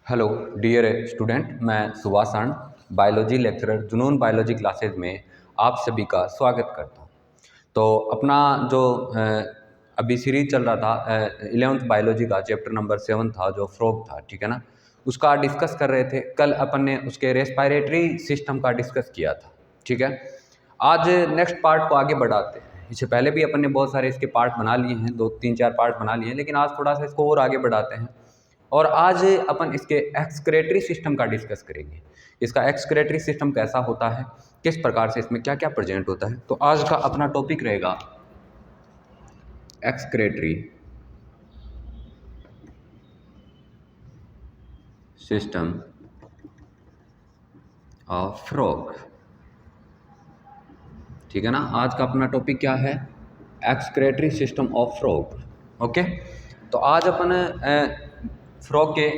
Hello dear student, मैं सुभाषण biology lecturer जुनून biology classes में आप सभी का स्वागत करता हूं। तो अपना जो अभी सीरीज चल रहा था 11th बायोलॉजी का चैप्टर नंबर 7 था जो फ्रॉग था, ठीक है ना। उसका डिस्कस कर रहे थे। कल अपन ने उसके रेस्पिरेटरी सिस्टम का डिस्कस किया था, ठीक है। आज नेक्स्ट पार्ट को आगे बढ़ाते हैं। इससे पहले भी अपन ने बहुत सारे इसके पार्ट बना लिए हैं, 2-3-4 पार्ट बना लिए हैं, लेकिन आज थोड़ा सा इसको और आगे बढ़ाते हैं। और आज अपन इसके एक्सक्रेटरी सिस्टम का डिस्कस करेंगे। इसका एक्सक्रेटरी सिस्टम कैसा होता है, किस प्रकार से इसमें क्या क्या प्रेजेंट होता है। तो आज का अपना टॉपिक रहेगा एक्सक्रेटरी सिस्टम ऑफ फ्रॉग, ठीक है ना। आज का अपना टॉपिक क्या है? Excretory system of frog. Okay, तो आज अपन फ्रॉग के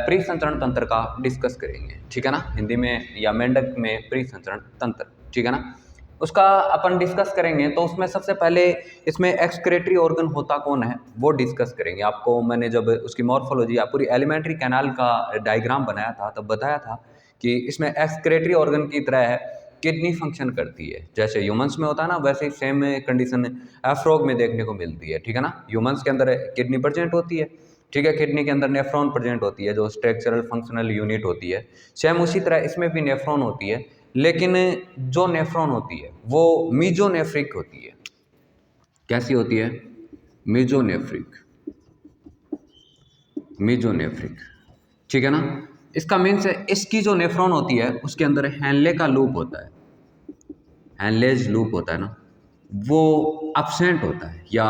प्री संचरण तंत्र का डिस्कस करेंगे, ठीक है ना। हिंदी में या मेंढक में प्री संचरण तंत्र, ठीक है ना। उसका अपन डिस्कस करेंगे। तो उसमें सबसे पहले इसमें एक्सक्रेटरी ऑर्गन होता कौन है वो डिस्कस करेंगे। आपको मैंने जब उसकी मॉर्फोलॉजी या पूरी एलिमेंट्री कैनाल का डायग्राम बनाया था तब बताया था कि इसमें एक्सक्रेटरी ऑर्गन की तरह है किडनी फंक्शन करती है। जैसे ह्यूमंस में होता है ना, वैसे ही सेम कंडीशन फ्रॉग में देखने को मिलती है, ठीक है ना। ह्यूमंस के अंदर किडनी प्रेजेंट होती है, ठीक है। किडनी के अंदर नेफ्रॉन प्रेजेंट होती है जो स्ट्रक्चरल फंक्शनल यूनिट होती है। सेम उसी तरह इसमें भी नेफ्रॉन होती है, लेकिन जो नेफ्रॉन होती है वो मीजोनेफ्रिक होती है। कैसी होती है? मीजोनेफ्रिक, मीजोनेफ्रिक, ठीक है ना। इसका मीन्स है इसकी जो नेफ्रॉन होती है उसके अंदर हैनले का लूप होता है, हैनलेज लूप होता है ना, वो अपसेंट होता है या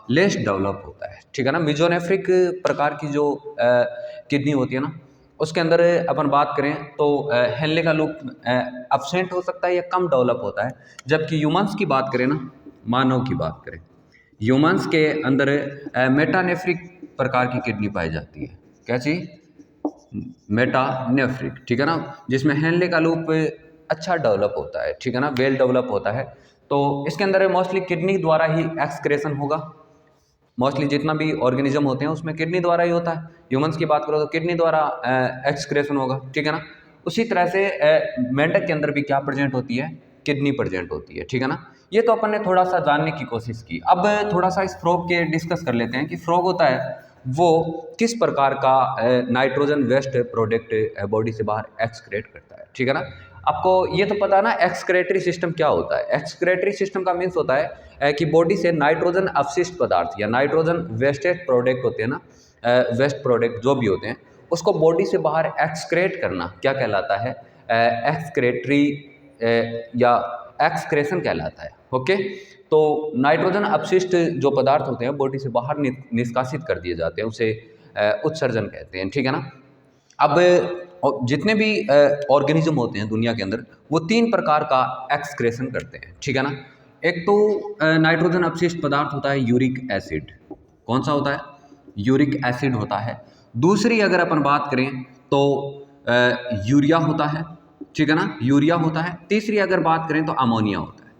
लेस डेवलप होता है, ठीक है ना। मीजोनेफ्रिक प्रकार की जो किडनी होती है ना, उसके अंदर अपन बात करें तो हेनले का लूप अपसेंट हो सकता है या कम डेवलप होता है। जबकि ह्यूमंस की बात करें ना, मानव की बात करें, ह्यूमंस के अंदर मेटानेफ्रिक प्रकार की किडनी पाई जाती है। कैसी? मेटानेफ्रिक, ठीक है ना, जिसमें हेनले का लूप अच्छा डेवलप होता है, ठीक है ना, वेल डेवलप होता है। तो इसके अंदर मोस्टली किडनी द्वारा ही एक्सक्रेशन होगा। मोस्टली जितना भी ऑर्गेनिज्म होते हैं उसमें किडनी द्वारा ही होता है। ह्यूमंस की बात करो तो किडनी द्वारा एक्सक्रेशन होगा, ठीक है ना। उसी तरह से मेंढक के अंदर भी क्या प्रेजेंट होती है? किडनी प्रेजेंट होती है, ठीक है ना। ये तो अपन ने थोड़ा सा जानने की कोशिश की। अब थोड़ा सा इस फ्रॉग के डिस्कस कर लेते हैं कि फ्रॉग होता है वो किस प्रकार का नाइट्रोजन वेस्ट प्रोडक्ट बॉडी से बाहर एक्सक्रेट करता है, ठीक है ना। आपको ये तो पता है ना एक्सक्रेटरी सिस्टम क्या होता है। एक्सक्रेटरी सिस्टम का मीन्स होता है कि बॉडी से नाइट्रोजन अवशिष्ट पदार्थ या नाइट्रोजन वेस्टेज प्रोडक्ट होते हैं ना, वेस्ट प्रोडक्ट जो भी होते हैं उसको बॉडी से बाहर एक्सक्रेट करना क्या कहलाता है? एक्सक्रेटरी या एक्सक्रेशन कहलाता है। ओके, तो नाइट्रोजन अपशिष्ट जो पदार्थ होते हैं बॉडी से बाहर निष्कासित कर दिए जाते हैं, उसे उत्सर्जन कहते हैं, ठीक है ना। अब जितने भी ऑर्गेनिज्म होते हैं दुनिया के अंदर वो 3 प्रकार का एक्सक्रेशन करते हैं, ठीक है ना। एक तो नाइट्रोजन अपशिष्ट पदार्थ होता है यूरिक एसिड। कौन सा होता है? यूरिक एसिड होता है। दूसरी अगर अपन बात करें तो यूरिया होता है, ठीक है ना, यूरिया होता है। तीसरी अगर बात करें तो अमोनिया होता है,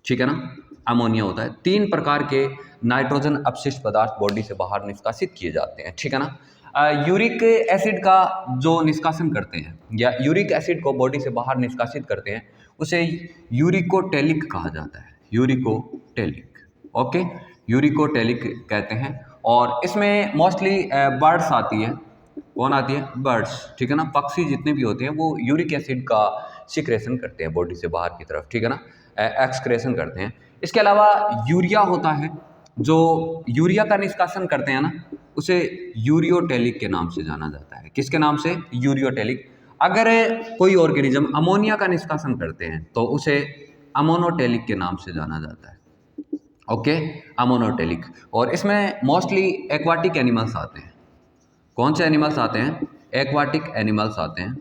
ठीक है ना, अमोनिया होता है। 3 प्रकार के नाइट्रोजन अपशिष्ट पदार्थ बॉडी से बाहर निष्कासित किए जाते हैं, ठीक है ना। यूरिक एसिड का जो निष्कासन करते हैं या यूरिक एसिड को बॉडी से बाहर निष्कासित करते हैं उसे यूरिकोटेलिक कहा जाता है, यूरिकोटेलिक। ओके, यूरिकोटेलिक कहते हैं। और इसमें मोस्टली बर्ड्स आती है। कौन आती है? बर्ड्स, ठीक है ना। पक्षी जितने भी होते हैं वो यूरिक एसिड का सिक्रेशन करते हैं बॉडी से बाहर की तरफ, ठीक है ना, एक्सक्रेशन करते हैं। इसके अलावा यूरिया होता है, जो यूरिया का निष्कासन करते हैं ना उसे यूरियोटेलिक के नाम से जाना जाता है। किसके नाम से? यूरियोटेलिक। अगर कोई ऑर्गेनिज्म अमोनिया का निष्कासन करते हैं तो उसे अमोनोटेलिक के नाम से जाना जाता है। Okay, ammonotelic. और इसमें मोस्टली एक्वाटिक एनिमल्स आते हैं। कौन से एनिमल्स आते हैं? एक्वाटिक एनिमल्स आते हैं,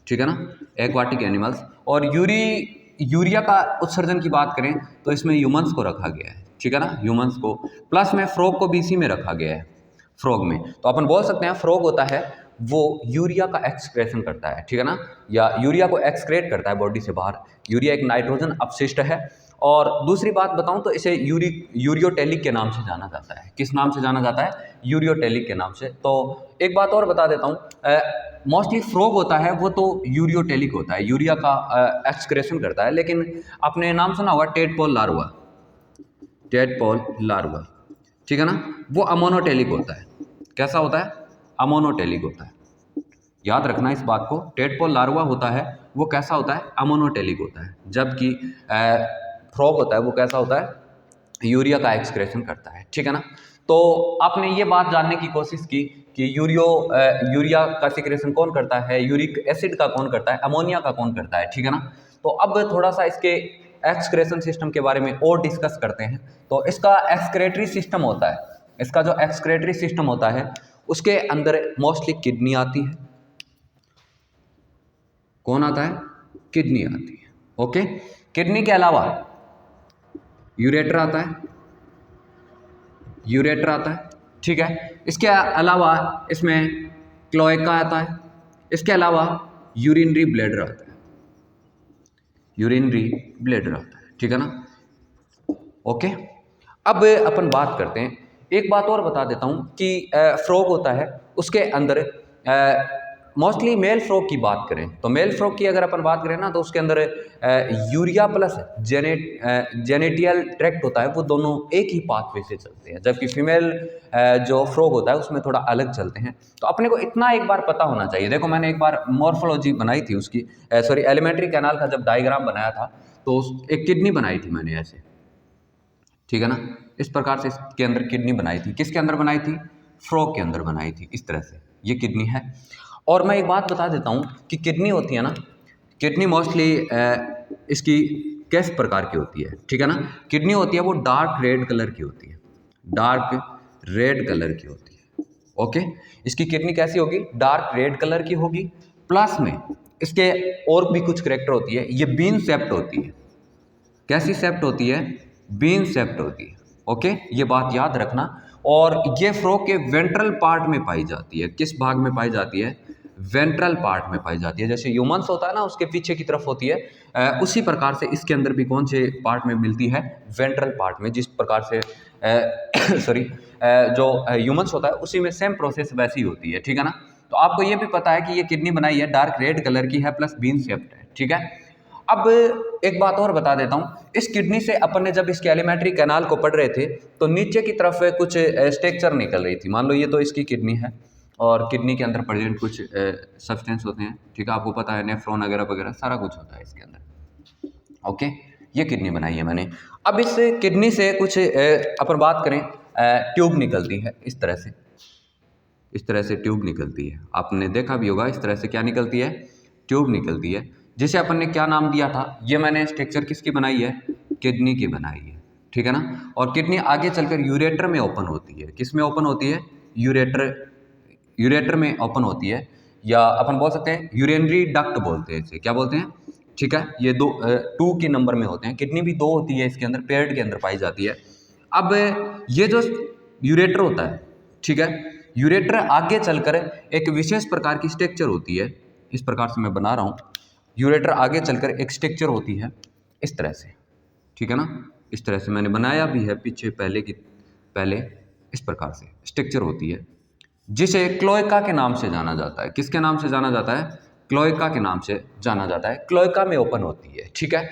ठीक है ना, एक्वाटिक एनिमल्स। और यूरिया का उत्सर्जन की बात करें तो इसमें ह्यूमंस को रखा गया है, ठीक है ना, ह्यूमंस को। प्लस में फ्रॉग को भी इसी में रखा गया है, फ्रॉग में। तो अपन बोल सकते हैं फ्रॉग होता है वो यूरिया का एक्सक्रेशन करता है, ठीक है ना, या यूरिया को एक्सक्रेट करता है बॉडी से बाहर। यूरिया एक नाइट्रोजन अपशिष्ट है और दूसरी बात बताऊं तो इसे यूरियोटेलिक के नाम से जाना जाता है। किस नाम से जाना जाता है? यूरियोटेलिक के नाम से। तो एक बात और बता देता हूँ, मोस्टली फ्रॉग होता है वो तो यूरियोटेलिक होता है, यूरिया का एक्सक्रेशन करता है, लेकिन आपने नाम सुना होगा टेडपोल लार्वा, टेडपोल लार्वा, ठीक है ना, वो अमोनोटेलिक होता है। कैसा होता है? अमोनोटेलिक होता है। याद रखना इस बात को, टेडपोल लार्वा होता है वो कैसा होता है? अमोनोटेलिक होता है, जबकि फ्रॉग होता है वो कैसा होता है? यूरिया का एक्सक्रेशन करता है, ठीक है ना। तो आपने ये बात जानने की कोशिश की कि यूरिया का सिक्रेशन कौन करता है, यूरिक एसिड का कौन करता है, अमोनिया का कौन करता है, ठीक है ना। तो अब थोड़ा सा इसके एक्सक्रेशन सिस्टम के बारे में और डिस्कस करते हैं। तो इसका एक्सक्रेटरी सिस्टम होता है, इसका जो एक्सक्रेटरी सिस्टम होता है उसके अंदर मोस्टली किडनी आती है। कौन आता है? किडनी आती है। ओके, किडनी के अलावा यूरेटर आता है, यूरेटर आता है, ठीक है। इसके अलावा इसमें क्लोएका आता है, इसके अलावा यूरिनरी ब्लैडर आता है, यूरिनरी ब्लैडर आता है, ठीक है ना। ओके, अब अपन बात करते हैं, एक बात और बता देता हूं कि फ्रॉग होता है उसके अंदर मोस्टली मेल फ्रॉग की बात करें तो मेल फ्रॉग की अगर अपन बात करें ना तो उसके अंदर यूरिया प्लस जेनेटियल ट्रैक्ट होता है, वो दोनों एक ही पाथवे से चलते हैं, जबकि फीमेल जो फ्रॉग होता है उसमें थोड़ा अलग चलते हैं। तो अपने को इतना एक बार पता होना चाहिए। देखो मैंने एक बार मॉर्फोलॉजी बनाई थी उसकी, सॉरी एलिमेंट्री कैनाल का जब डायग्राम बनाया था तो एक किडनी बनाई थी मैंने ऐसे, ठीक है ना, इस प्रकार से इसके अंदर किडनी बनाई थी। किसके अंदर बनाई थी? फ्रॉग के अंदर बनाई थी, इस तरह से ये किडनी है। और मैं एक बात बता देता हूँ कि किडनी होती है ना, किडनी मोस्टली इसकी किस प्रकार की होती है, ठीक है ना। किडनी होती है वो डार्क रेड कलर की होती है, डार्क रेड कलर की होती है। ओके, इसकी किडनी कैसी होगी? डार्क रेड कलर की होगी, प्लस में इसके और भी कुछ करेक्टर होती है, ये बीन शेप्ड होती है। कैसी शेप्ड होती है? बीन शेप्ड होती है। ओके, ये बात याद रखना। और ये फ्रॉग के वेंट्रल पार्ट में पाई जाती है। किस भाग में पाई जाती है? वेंट्रल पार्ट में पाई जाती है। जैसे ह्यूमंस होता है ना उसके पीछे की तरफ होती है, उसी प्रकार से इसके अंदर भी कौन से पार्ट में मिलती है? वेंट्रल पार्ट में। जिस प्रकार से सॉरी जो ह्यूमंस होता है उसी में सेम प्रोसेस वैसी होती है, ठीक है ना। तो आपको ये भी पता है कि ये किडनी बनाई है डार्क रेड कलर की है, प्लस बीन शेप्ड है, ठीक है। अब एक बात और बता देता हूँ, इस किडनी से अपन ने जब इसके एलिमेंट्री कैनाल को पढ़ रहे थे तो नीचे की तरफ कुछ स्ट्रक्चर निकल रही थी। मान लो ये तो इसकी किडनी है और किडनी के अंदर प्रेजेंट कुछ सब्सटेंस होते हैं, ठीक है, आपको पता है नेफ्रॉन वगैरह वगैरह सारा कुछ होता है इसके अंदर। ओके, ये किडनी बनाई है मैंने। अब इस किडनी से कुछ अपन बात करें, ट्यूब निकलती है इस तरह से, इस तरह से ट्यूब निकलती है। आपने देखा भी होगा इस तरह से क्या निकलती है? ट्यूब निकलती है, जिसे अपन ने क्या नाम दिया था? ये मैंने स्ट्रक्चर किसकी बनाई है? किडनी की बनाई है, ठीक है ना। और किडनी आगे चलकर यूरेटर में ओपन होती है। किस में ओपन होती है? यूरेटर में ओपन होती है, या अपन बोल सकते हैं यूरिनरी डक्ट बोलते हैं इसे। क्या बोलते हैं? ठीक है, ये 2 के नंबर में होते हैं। किडनी भी 2 होती है इसके अंदर, पेट के अंदर पाई जाती है। अब ये जो यूरेटर होता है, ठीक है, यूरेटर आगे चलकर एक विशेष प्रकार की स्ट्रक्चर होती है, इस प्रकार से मैं बना रहा हूँ। यूरेटर आगे चलकर एक स्ट्रक्चर होती है इस तरह से, ठीक है ना, इस तरह से मैंने बनाया भी है पीछे पहले इस प्रकार से स्ट्रक्चर होती है, जिसे क्लोएका के नाम से जाना जाता है। किसके नाम से जाना जाता है? क्लोएका के नाम से जाना जाता है। क्लोएका में ओपन होती है, ठीक है,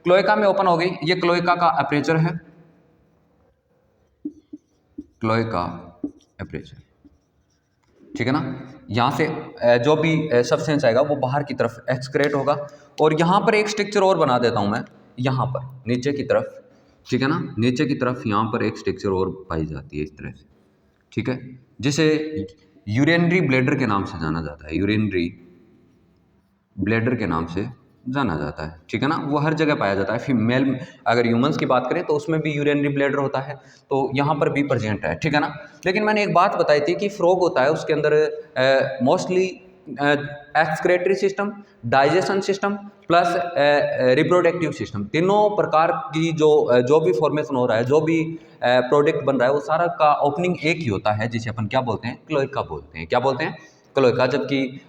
क्लोएका में ओपन हो गई। ये क्लोएका का अपर्चर है, क्लोएका अपर्चर, ठीक है ना। यहाँ से जो भी सब्सटेंस आएगा वो बाहर की तरफ एक्सक्रेट होगा। और यहाँ पर एक स्ट्रक्चर और बना देता हूँ मैं, यहाँ पर नीचे की तरफ, ठीक है ना, नीचे की तरफ यहाँ पर एक स्ट्रक्चर और पाई जाती है इस तरह से, ठीक है, जिसे यूरिनरी ब्लैडर के नाम से जाना जाता है। यूरिनरी ब्लैडर के नाम से जाना जाता है, ठीक है ना। वो हर जगह पाया जाता है। फीमेल अगर ह्यूमंस की बात करें तो उसमें भी यूरिनरी ब्लैडर होता है, तो यहाँ पर भी प्रेजेंट है, ठीक है ना। लेकिन मैंने एक बात बताई थी कि फ्रॉग होता है उसके अंदर mostly excretory system, digestion system plus reproductive system, तीनों प्रकार की जो भी फॉर्मेशन हो रहा है, जो भी प्रोडक्ट बन रहा है, वो सारा का ओपनिंग एक ही होता है, जिसे अपन क्या बोलते हैं? क्लोएका बोलते हैं। क्या बोलते हैं? क्लोएका। जबकि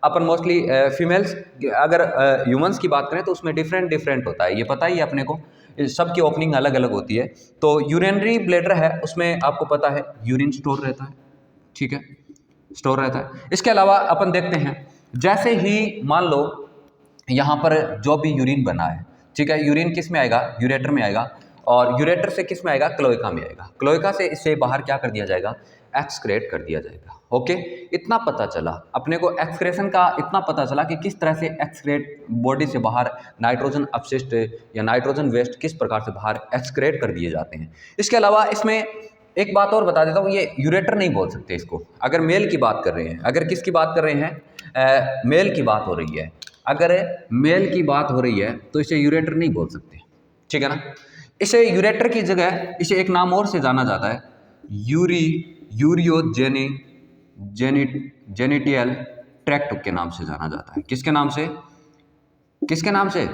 अपन मोस्टली फीमेल्स, अगर ह्यूमंस की बात करें तो उसमें डिफरेंट होता है, ये पता ही है अपने को, सबकी ओपनिंग अलग अलग होती है। तो यूरिनरी ब्लैडर है, उसमें आपको पता है यूरिन स्टोर रहता है, ठीक है, स्टोर रहता है। इसके अलावा अपन देखते हैं, जैसे ही मान लो यहाँ पर जो भी यूरिन बना है, ठीक है, यूरिन किस में आएगा, यूरेटर में आएगा, और यूरेटर से किस में आएगा, क्लोएका में आएगा। क्लोएका से इसे बाहर क्या कर दिया जाएगा, एक्सक्रेट कर दिया जाएगा। ओके, इतना पता चला अपने को, एक्सक्रेशन का इतना पता चला कि किस तरह से एक्सक्रेट बॉडी से बाहर नाइट्रोजन अपशिष्ट या नाइट्रोजन वेस्ट किस प्रकार से बाहर एक्सक्रेट कर दिए जाते हैं। इसके अलावा इसमें एक बात और बता देता हूँ, ये यूरेटर नहीं बोल सकते इसको, अगर मेल की बात कर रहे हैं, अगर किसकी बात कर रहे हैं, मेल की बात हो रही है, अगर मेल की बात हो रही है तो इसे यूरेटर नहीं बोल सकते, ठीक है ना। इसे यूरेटर की जगह इसे एक नाम और से जाना जाता है, जेनिटियल ट्रैक्ट के नाम से जाना जाता है। किसके नाम से, किसके नाम से,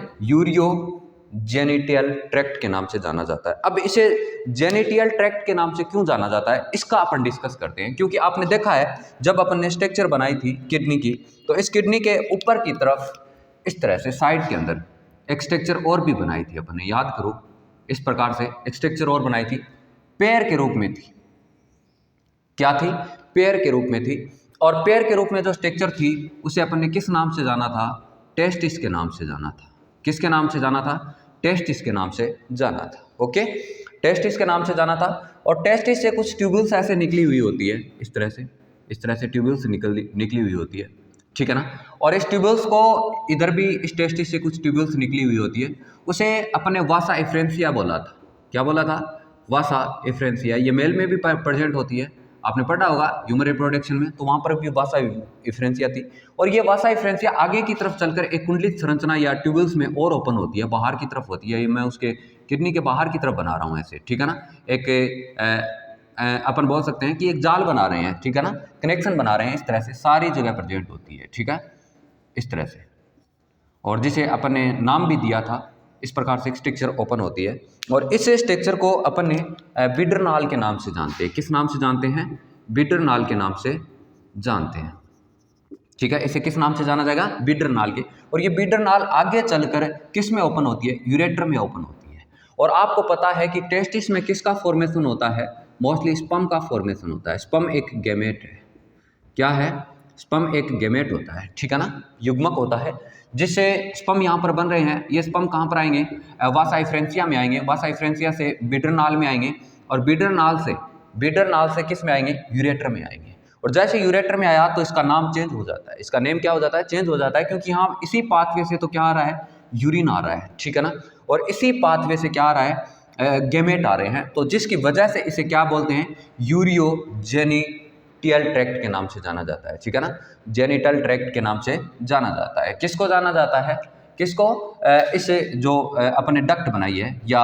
जेनिटियल ट्रैक्ट के नाम से जाना जाता है। अब इसे जेनिटियल ट्रैक्ट के नाम से क्यों जाना जाता है, इसका अपन डिस्कस करते हैं। क्योंकि आपने देखा है जब अपन ने स्ट्रक्चर बनाई थी किडनी की, तो इस किडनी के ऊपर की तरफ इस तरह से साइड के अंदर एक स्ट्रक्चर और भी बनाई थी अपन ने, याद करो, इस प्रकार से एक स्ट्रक्चर और बनाई थी, पैर के रूप में थी। क्या थी, पैर के रूप में थी। और पैर के रूप में जो स्ट्रक्चर थी उसे अपन ने किस नाम से जाना था, टेस्टिस के नाम से जाना था। किसके नाम से जाना था, टेस्टिस के नाम से जाना था। ओके, टेस्टिस के नाम से जाना था। और टेस्टिस से कुछ ट्यूबल्स ऐसे निकली हुई होती है, इस तरह से ट्यूबल्स निकली हुई होती है, ठीक है ना। और इस ट्यूबल्स को इधर भी इस टेस्टिस से कुछ ट्यूबल्स निकली हुई होती है, उसे अपने वासा एफ्रेंसिया बोला था। क्या बोला था, वासा एफ्रेंसिया। ये मेल में भी प्रेजेंट होती है, आपने पढ़ा होगा ह्यूमन रिप्रोडक्शन में, तो वहाँ पर भी वासा एफ्रेंसिया थी। और ये वासा एफ्रेंसिया आगे की तरफ चलकर एक कुंडलित संरचना या ट्यूबल्स में और ओपन होती है, बाहर की तरफ होती है। ये मैं उसके किडनी के बाहर की तरफ बना रहा हूँ ऐसे, ठीक है ना। एक अपन बोल सकते हैं कि एक जाल बना रहे हैं, ठीक है ना, कनेक्शन बना रहे हैं, इस तरह से सारी जगह प्रेजेंट होती है, ठीक है, इस तरह से। और जिसे अपन ने नाम भी दिया था, इस प्रकार से एक स्ट्रक्चर ओपन होती है। और इस स्ट्रक्चर को अपन ने बिडरनाल के नाम से जानते हैं। किस नाम से जानते हैं, बिडरनाल के नाम से जानते हैं, ठीक है। इसे किस नाम से जाना जाएगा, बिडरनाल के। और ये बिडरनाल आगे चलकर किस में ओपन होती है, यूरेटर में ओपन होती है। और आपको पता है कि टेस्टिस में किसका फॉर्मेशन होता है, मोस्टली स्पर्म का फॉर्मेशन होता है। स्पर्म एक गैमेट है, क्या है, स्पर्म एक गैमेट होता है, ठीक है ना, युग्मक होता है। जिससे स्पर्म यहाँ पर बन रहे हैं, ये स्पर्म कहाँ पर आएंगे, वासा एफ्रेंसिया में आएंगे, वासा एफ्रेंसिया से बिडरनाल में आएंगे, और बिडरनाल से किस में आएंगे, यूरेटर में आएंगे। और जैसे यूरेटर में आया तो इसका नाम चेंज हो जाता है, इसका नेम क्या हो जाता है, चेंज हो जाता है। क्योंकि यहाँ इसी पाथवे से तो क्या आ रहा है, यूरिन आ रहा है, ठीक है ना। और इसी पाथवे से क्या आ रहा है, गैमेट आ रहे हैं। तो जिसकी वजह से इसे क्या बोलते हैं, यूरियोजेनिटियल ट्रैक्ट के नाम से जाना जाता है, ठीक है ना, जेनिटल ट्रैक्ट के नाम से जाना जाता है। किसको जाना जाता है, किसको, इसे जो अपने डक्ट बनाई है, या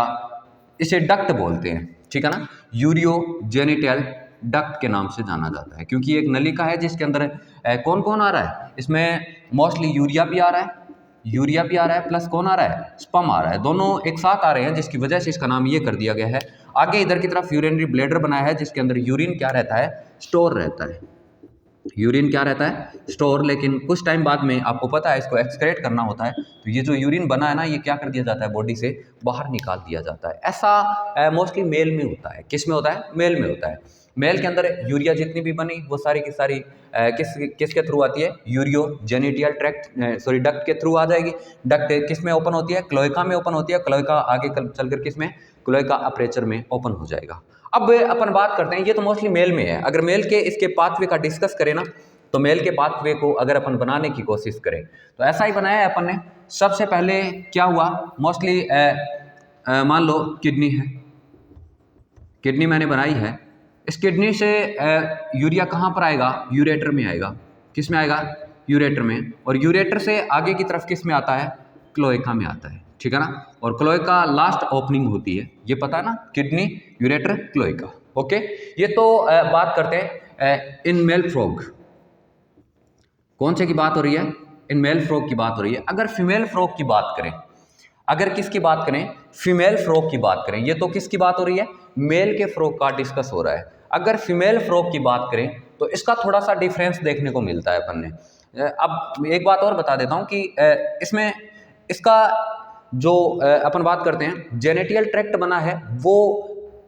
इसे डक्ट बोलते हैं, ठीक है ना, यूरियोजेनिटल डक्ट के नाम से जाना जाता है। क्योंकि एक नलिका है जिसके अंदर कौन कौन आ रहा है, इसमें मोस्टली यूरिया भी आ रहा है, प्लस कौन आ रहा है, स्पर्म आ रहा है, दोनों एक साथ आ रहे हैं, जिसकी वजह से इसका नाम ये कर दिया गया है। आगे इधर की तरफ यूरिनरी ब्लैडर बनाया है, जिसके अंदर यूरिन क्या रहता है, स्टोर रहता है, यूरिन क्या रहता है, स्टोर। लेकिन कुछ टाइम बाद में आपको पता है इसको एक्सक्रेट करना होता है, तो ये जो यूरिन बना है ना, ये क्या कर दिया जाता है, बॉडी से बाहर निकाल दिया जाता है। ऐसा मोस्टली मेल में होता है। किस में होता है, मेल में होता है। मेल के अंदर यूरिया जितनी भी बनी वो सारी की सारी किसके थ्रू आती है, यूरियोजेनिटियल ट्रैक्ट डक्ट के थ्रू आ जाएगी। डक्ट किस में ओपन होती है, क्लोएका में ओपन होती है। क्लोएका आगे चलकर किस में, क्लोएका अपर्चर में ओपन हो जाएगा। अब अपन बात करते हैं, ये तो मोस्टली मेल में है। अगर मेल के इसके पाथवे का डिस्कस करें ना, तो मेल के पाथवे को अगर अपन बनाने की कोशिश करें तो ऐसा ही बनाया है अपन ने। सबसे पहले क्या हुआ, मोस्टली मान लो किडनी है, किडनी मैंने बनाई है। इस किडनी से यूरिया कहाँ पर आएगा, यूरेटर में आएगा। किस में आएगा, यूरेटर में। और यूरेटर से आगे की तरफ किस में आता है, क्लोएका में आता है, ठीक है ना। और क्लोएका लास्ट ओपनिंग होती है, ये पता है ना, किडनी, यूरेटर, क्लोएका। ओके, ये तो बात करते हैं इन मेल फ्रॉग। कौन से की बात हो रही है, इन मेल फ्रॉग की बात हो रही है। अगर फीमेल फ्रॉग की बात करें, अगर किसकी बात करें, फीमेल फ्रॉग की बात करें, ये तो किसकी बात हो रही है, मेल के फ्रॉग का डिस्कस हो रहा है। अगर फीमेल फ्रॉग की बात करें तो इसका थोड़ा सा डिफरेंस देखने को मिलता है अपन ने। अब एक बात और बता देता हूँ कि इसमें इसका जो अपन बात करते हैं जेनेटियल ट्रैक्ट बना है वो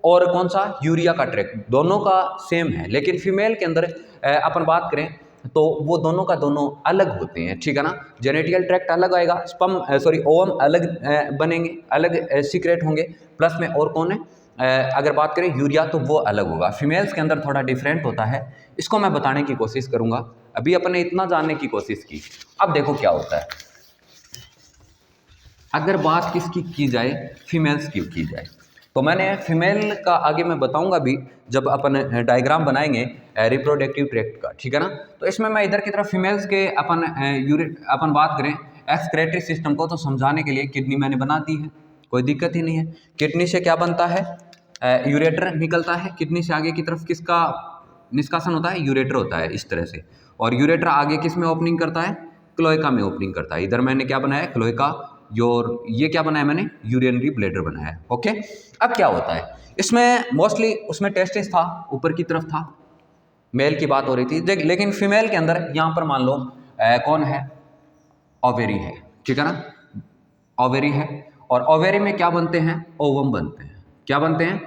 और कौन सा यूरिया का ट्रैक्ट, दोनों का सेम है, लेकिन फीमेल के अंदर अपन बात करें तो वो दोनों का दोनों अलग होते हैं, ठीक है ना। जेनेटियल ट्रैक्ट अलग आएगा, ओवम अलग बनेंगे, अलग सीक्रेट होंगे, प्लस में और कौन है अगर बात करें यूरिया तो वो अलग होगा। फीमेल्स के अंदर थोड़ा डिफरेंट होता है, इसको मैं बताने की कोशिश करूंगा। अभी अपने इतना जानने की कोशिश की, अब देखो क्या होता है। अगर बात किसकी की जाए, फीमेल्स की जाए, तो मैंने फीमेल का आगे मैं बताऊंगा भी जब अपन डायग्राम बनाएंगे रिप्रोडक्टिव ट्रैक्ट का, ठीक है ना। तो इसमें मैं इधर की तरफ फीमेल्स के अपन बात करें एक्सक्रेटरी सिस्टम को, तो समझाने के लिए किडनी मैंने बना दी है, कोई दिक्कत ही नहीं है। किडनी से क्या बनता है, यूरेटर निकलता है, किडनी से आगे की तरफ किसका निष्कासन होता है, यूरेटर होता है इस तरह से, और यूरेटर आगे किस में ओपनिंग करता है, क्लोएका में ओपनिंग करता है। इधर मैंने क्या बनाया, क्लोएका, और ये क्या बनाया मैंने, यूरिनरी ब्लैडर बनाया है, ओके। अब क्या होता है इसमें, मोस्टली उसमें टेस्टिस था, ऊपर की तरफ था, मेल की बात हो रही थी, लेकिन फीमेल के अंदर यहाँ पर मान लो कौन है, ओवेरी है, ठीक है ना, ओवेरी है, और ओवेरी में क्या बनते हैं, ओवम बनते हैं। क्या बनते हैं,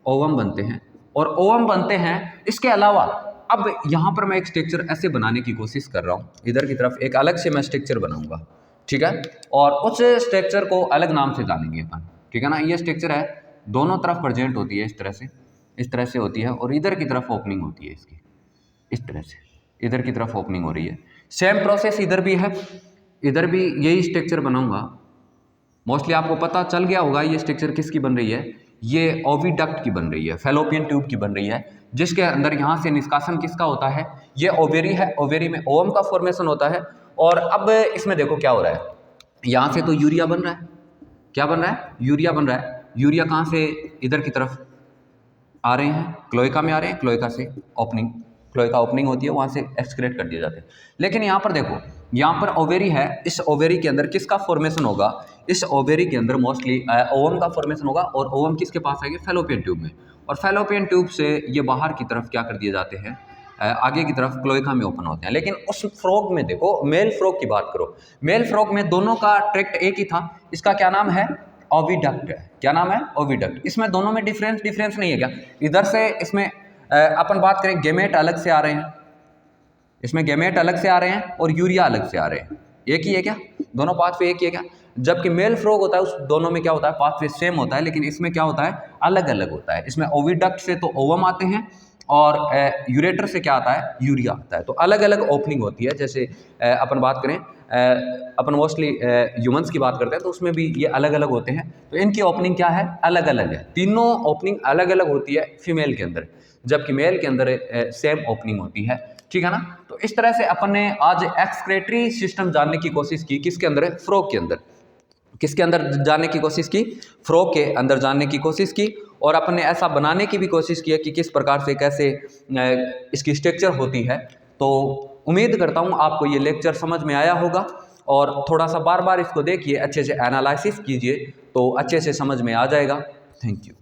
ओवम बनते हैं, और ओवम बनते हैं। इसके अलावा अब यहाँ पर मैं एक स्ट्रक्चर ऐसे बनाने की कोशिश कर रहा हूँ, इधर की तरफ एक अलग से मैं स्ट्रक्चर बनाऊंगा, ठीक है, और उस स्ट्रक्चर को अलग नाम से जानेंगे अपन, ठीक है ना। ये स्ट्रक्चर है, दोनों तरफ प्रेजेंट होती है, इस तरह से होती है, और इधर की तरफ ओपनिंग होती है इसकी, इस तरह से इधर की तरफ ओपनिंग हो रही है। सेम प्रोसेस इधर भी है, इधर भी यही स्ट्रक्चर बनाऊंगा। मोस्टली आपको पता चल गया होगा ये स्ट्रक्चर किसकी बन रही है, ये ओविडक्ट की बन रही है, फैलोपियन ट्यूब की बन रही है, जिसके अंदर यहाँ से निष्कासन किसका होता है, ये ओवेरी है, ओवेरी में ओवम का फॉर्मेशन होता है। और अब इसमें देखो क्या हो रहा है, यहाँ से तो यूरिया बन रहा है, क्या बन रहा है, यूरिया बन रहा है। यूरिया कहाँ से इधर की तरफ आ रहे हैं, क्लोएका में आ रहे हैं, क्लोएका से ओपनिंग, क्लोएका ओपनिंग होती है, वहाँ से एक्सक्रेट कर दिए जाते हैं। लेकिन यहाँ पर देखो, यहाँ पर ओवेरी है, इस ओवेरी के अंदर किसका फॉर्मेशन होगा, इस ओवेरी के अंदर मोस्टली ओवम का फॉर्मेशन होगा, और ओवम किसके पास आएंगे, फैलोपियन ट्यूब में, और फैलोपियन ट्यूब से ये बाहर की तरफ क्या कर दिए जाते हैं, आगे की तरफ क्लोएका में ओपन होते हैं। लेकिन उस फ्रॉग में देखो, मेल फ्रॉग की बात करो, मेल फ्रॉग में दोनों का ट्रैक्ट एक ही था, इसका क्या नाम है, ओविडक्ट है। क्या नाम है, ओविडक्ट। इसमें दोनों में डिफरेंस नहीं है क्या, इधर से इसमें अपन बात करें गेमेट अलग से आ रहे हैं, इसमें गेमेट अलग से आ रहे हैं और यूरिया अलग से आ रहे हैं, एक ही है क्या, दोनों पाथवे एक ही है क्या। जबकि मेल फ्रॉग होता है उस दोनों में क्या होता है, पाथवे सेम होता है, लेकिन इसमें क्या होता है, अलग अलग होता है। इसमें ओविडक्ट से तो ओवम आते हैं, और यूरेटर से क्या आता है, यूरिया आता है, तो अलग अलग ओपनिंग होती है। जैसे अपन बात करें, अपन मोस्टली ह्यूमंस की बात करते हैं तो उसमें भी ये अलग अलग होते हैं, तो इनकी ओपनिंग क्या है, अलग अलग है। तीनों ओपनिंग अलग अलग होती है फीमेल के अंदर, जबकि मेल के अंदर सेम ओपनिंग होती है, ठीक है ना। तो इस तरह से अपन ने आज एक्सक्रेटरी सिस्टम जानने की कोशिश की, किसके अंदर, फ्रॉग के अंदर, किसके अंदर जानने की कोशिश की, फ्रॉग के अंदर जानने की कोशिश की, और अपन ने ऐसा बनाने की भी कोशिश की है कि किस प्रकार से कैसे इसकी स्ट्रक्चर होती है। तो उम्मीद करता हूँ आपको ये लेक्चर समझ में आया होगा, और थोड़ा सा बार बार इसको देखिए, अच्छे से एनालिसिस कीजिए, तो अच्छे से समझ में आ जाएगा। Thank you.